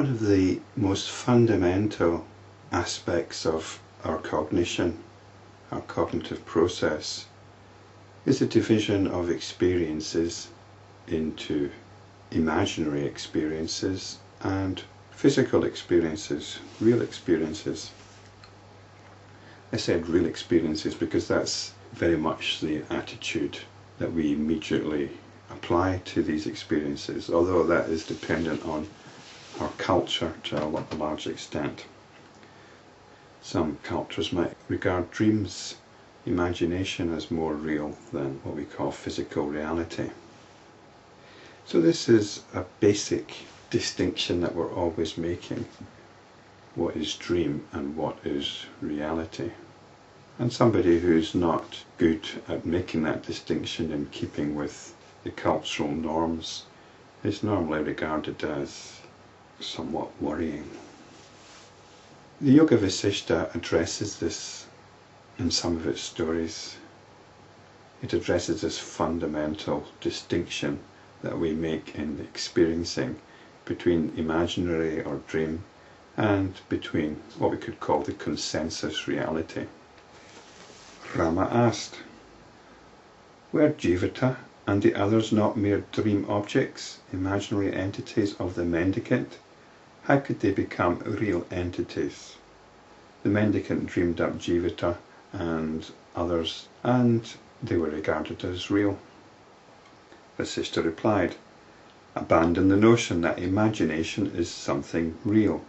One of the most fundamental aspects of our cognition, our cognitive process, is the division of experiences into imaginary experiences and physical experiences, real experiences. I said real experiences because that's very much the attitude that we immediately apply to these experiences, although that is dependent on our culture to a large extent. Some cultures might regard dreams, imagination, as more real than what we call physical reality. So this is a basic distinction that we're always making. What is dream and what is reality? And somebody who's not good at making that distinction in keeping with the cultural norms is normally regarded as somewhat worrying. The Yoga Vasishta addresses this in some of its stories. It addresses this fundamental distinction that we make in experiencing between imaginary or dream and between what we could call the consensus reality. Rama asked, "Were Jivata and the others not mere dream objects, imaginary entities of the mendicant? How could they become real entities?" The mendicant dreamed up Jivata and others, and they were regarded as real. Vasishta replied, "Abandon the notion that imagination is something real.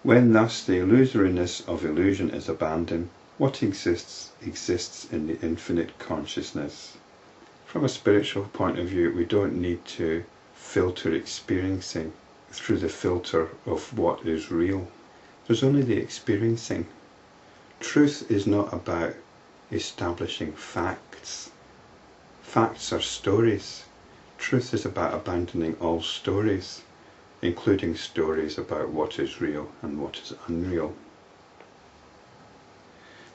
When thus the illusoriness of illusion is abandoned, what exists in the infinite consciousness." From a spiritual point of view, we don't need to filter experiencing through the filter of what is real. There's only the experiencing. Truth is not about establishing facts. Facts are stories. Truth is about abandoning all stories, including stories about what is real and what is unreal.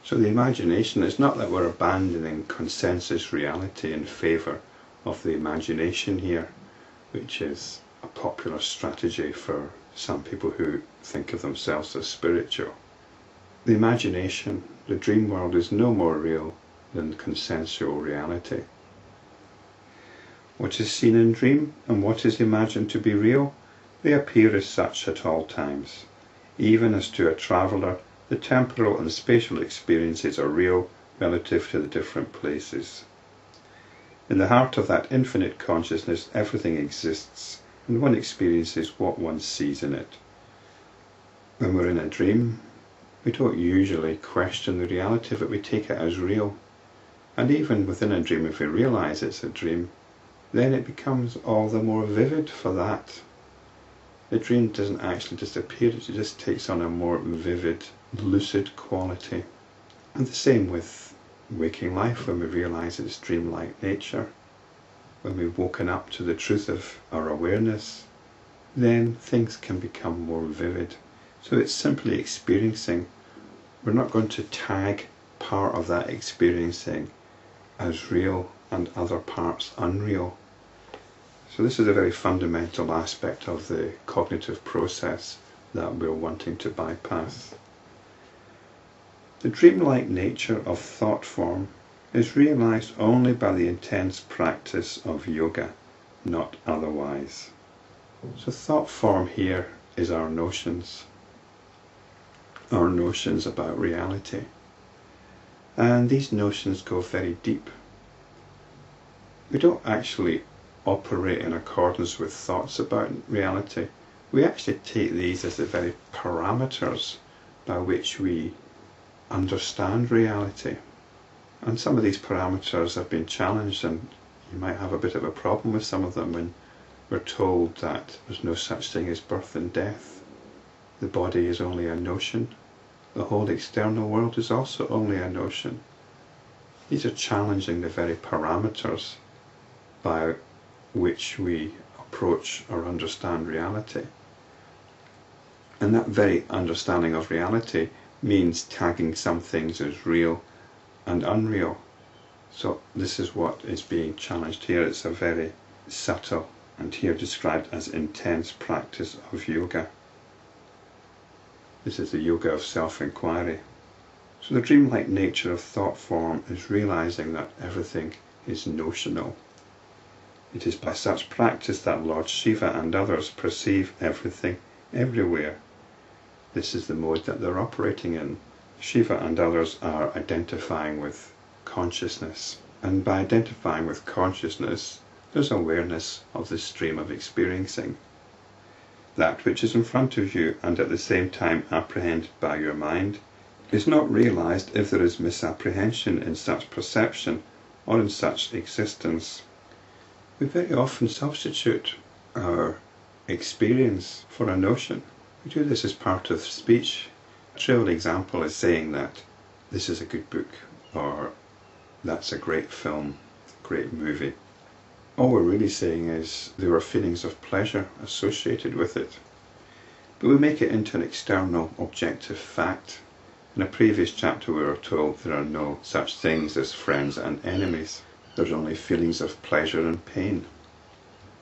So the imagination is not that we're abandoning consensus reality in favour of the imagination here, which is a popular strategy for some people who think of themselves as spiritual. The imagination, the dream world, is no more real than consensual reality. What is seen in dream and what is imagined to be real, they appear as such at all times. Even as to a traveller, the temporal and spatial experiences are real relative to the different places. In the heart of that infinite consciousness, everything exists, and one experiences what one sees in it. When we're in a dream, we don't usually question the reality of it, we take it as real. And even within a dream, if we realise it's a dream, then it becomes all the more vivid for that. The dream doesn't actually disappear, it just takes on a more vivid, lucid quality. And the same with waking life, when we realise its dreamlike nature. When we've woken up to the truth of our awareness, then things can become more vivid. So it's simply experiencing. We're not going to tag part of that experiencing as real and other parts unreal. So this is a very fundamental aspect of the cognitive process that we're wanting to bypass. The dreamlike nature of thought form is realized only by the intense practice of yoga, not otherwise. So thought form here is our notions about reality. And these notions go very deep. We don't actually operate in accordance with thoughts about reality. We actually take these as the very parameters by which we understand reality. And some of these parameters have been challenged, and you might have a bit of a problem with some of them when we're told that there's no such thing as birth and death. The body is only a notion. The whole external world is also only a notion. These are challenging the very parameters by which we approach or understand reality. And that very understanding of reality means tagging some things as real and unreal. So this is what is being challenged here. It's a very subtle, and here described as intense, practice of yoga. This is the yoga of self-inquiry. So the dreamlike nature of thought form is realizing that everything is notional. It is by such practice that Lord Shiva and others perceive everything everywhere. This is the mode that they're operating in. Shiva and others are identifying with consciousness. And by identifying with consciousness, there's awareness of the stream of experiencing. That which is in front of you and at the same time apprehended by your mind is not realized if there is misapprehension in such perception or in such existence. We very often substitute our experience for a notion. We do this as part of speech. A trivial example is saying that this is a good book, or that's a great film, great movie. All we're really saying is there are feelings of pleasure associated with it. But we make it into an external objective fact. In a previous chapter we were told there are no such things as friends and enemies. There's only feelings of pleasure and pain.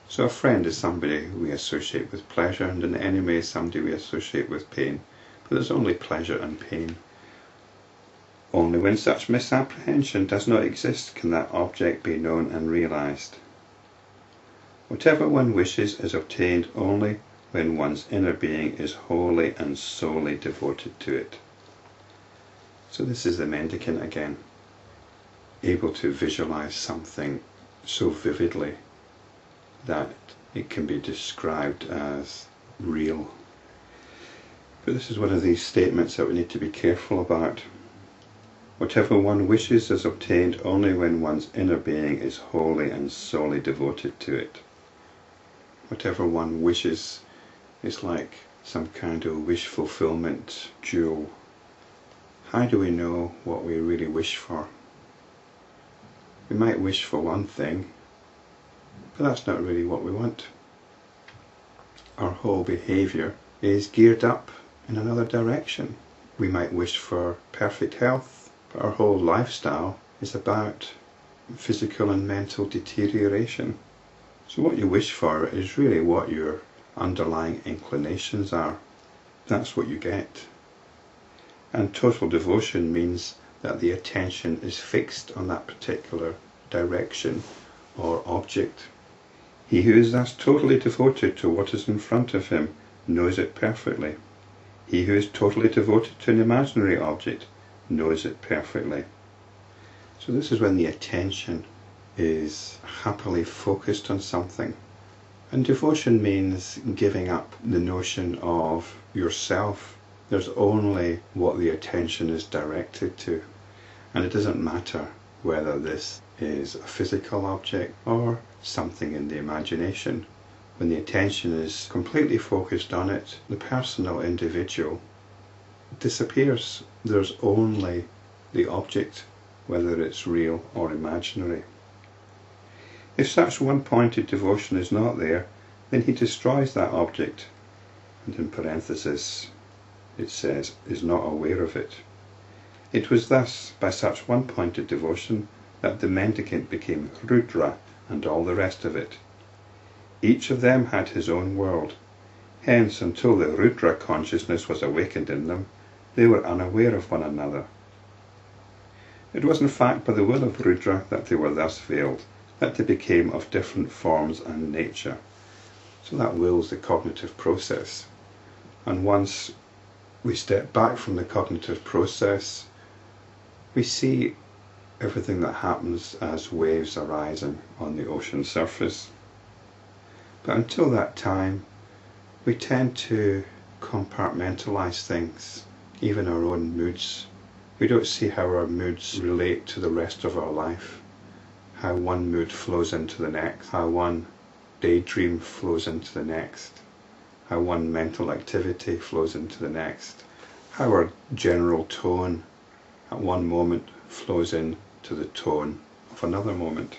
So a friend is somebody we associate with pleasure, and an enemy is somebody we associate with pain. But there's only pleasure and pain. Only when such misapprehension does not exist can that object be known and realized. Whatever one wishes is obtained only when one's inner being is wholly and solely devoted to it. So this is the mendicant again, able to visualize something so vividly that it can be described as real. But this is one of these statements that we need to be careful about. Whatever one wishes is obtained only when one's inner being is wholly and solely devoted to it. Whatever one wishes is like some kind of wish fulfillment jewel. How do we know what we really wish for? We might wish for one thing, but that's not really what we want. Our whole behaviour is geared up in another direction. We might wish for perfect health, but our whole lifestyle is about physical and mental deterioration. So what you wish for is really what your underlying inclinations are. That's what you get. And total devotion means that the attention is fixed on that particular direction or object. He who is thus totally devoted to what is in front of him knows it perfectly. He who is totally devoted to an imaginary object knows it perfectly. So this is when the attention is happily focused on something. And devotion means giving up the notion of yourself. There's only what the attention is directed to. And it doesn't matter whether this is a physical object or something in the imagination. When the attention is completely focused on it, the personal individual disappears. There's only the object, whether it's real or imaginary. If such one-pointed devotion is not there, then he destroys that object. And in parenthesis it says, is not aware of it. It was thus, by such one-pointed devotion, that the mendicant became Rudra and all the rest of it. Each of them had his own world. Hence, until the Rudra consciousness was awakened in them, they were unaware of one another. It was in fact by the will of Rudra that they were thus veiled, that they became of different forms and nature. So that will's the cognitive process. And once we step back from the cognitive process, we see everything that happens as waves arising on the ocean surface. But until that time, we tend to compartmentalize things, even our own moods. We don't see how our moods relate to the rest of our life, how one mood flows into the next, how one daydream flows into the next, how one mental activity flows into the next, how our general tone at one moment flows into the tone of another moment.